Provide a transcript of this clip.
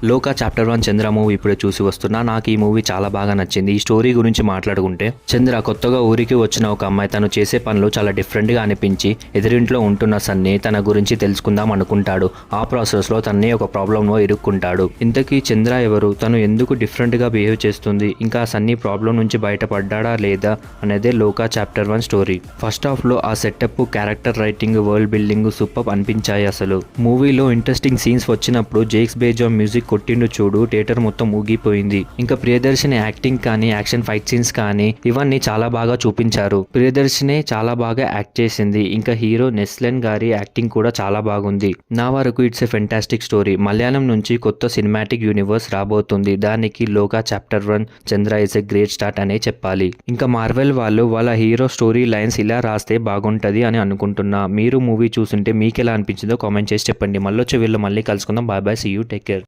లోకా chapter 1 చంద్ర movie ఇప్పుడే చూసి వస్తున్నా. నాకు ఈ మూవీ చాలా బాగా నచ్చింది. ఈ స్టోరీ గురించి మాట్లాడుకుంటే, చంద్ర కొత్తగా ఊరికి వచ్చిన ఒక అమ్మాయి తను చేసే పనులు చాలా డిఫరెంట్గా అనిపించి ఎదురింట్లో ఉంటున్న సన్నీ తన గురించి తెలుసుకుందాం అనుకుంటాడు. ఆ ప్రాసెస్లో తన్నే ఒక ప్రాబ్లంలో ఇరుక్కుంటాడు. ఇంతకీ చంద్ర ఎవరు, తను ఎందుకు డిఫరెంట్గా బిహేవ్ చేస్తుంది, ఇంకా సన్నీ ప్రాబ్లం నుంచి బయటపడ్డా లేదా అనేదే లోకా చాప్టర్ 1 స్టోరీ. ఫస్ట్ హాఫ్లో ఆ setup, character writing, world building super అనిపించాయి. అసలు మూవీలో ఇంట్రెస్టింగ్ సీన్స్ వచ్చినప్పుడు జేక్స్ బేజా మ్యూజిక్ కొట్టిండు చూడు, థియేటర్ మొత్తం ఊగిపోయింది. ఇంకా ప్రియదర్శిని యాక్టింగ్ కానీ, యాక్షన్ ఫైట్ సీన్స్ కానీ ఇవన్నీ చాలా బాగా చూపించారు. ప్రియదర్శిని చాలా బాగా యాక్ట్ చేసింది. ఇంకా హీరో నెస్లెన్ గారి యాక్టింగ్ కూడా చాలా బాగుంది. నా వరకు it's a fantastic story. Malayalam నుంచి కొత్త సినిమాటిక్ యూనివర్స్ రాబోతుంది. దానికి లోకా chapter 1 Chandra is a great start అనే చెప్పాలి. ఇంకా మార్వెల్ వాళ్ళు వాళ్ళ హీరో స్టోరీ లైన్స్ ఇలా రాస్తే బాగుంటది అని అనుకుంటున్నా. మీరు మూవీ చూస్తుంటే మీకు ఎలా అనిపించిందో కామెంట్ చేసి చెప్పండి. మళ్ళీ వచ్చే వీళ్ళు మళ్ళీ కలుసుకుందాం. Bye bye, see you, take care.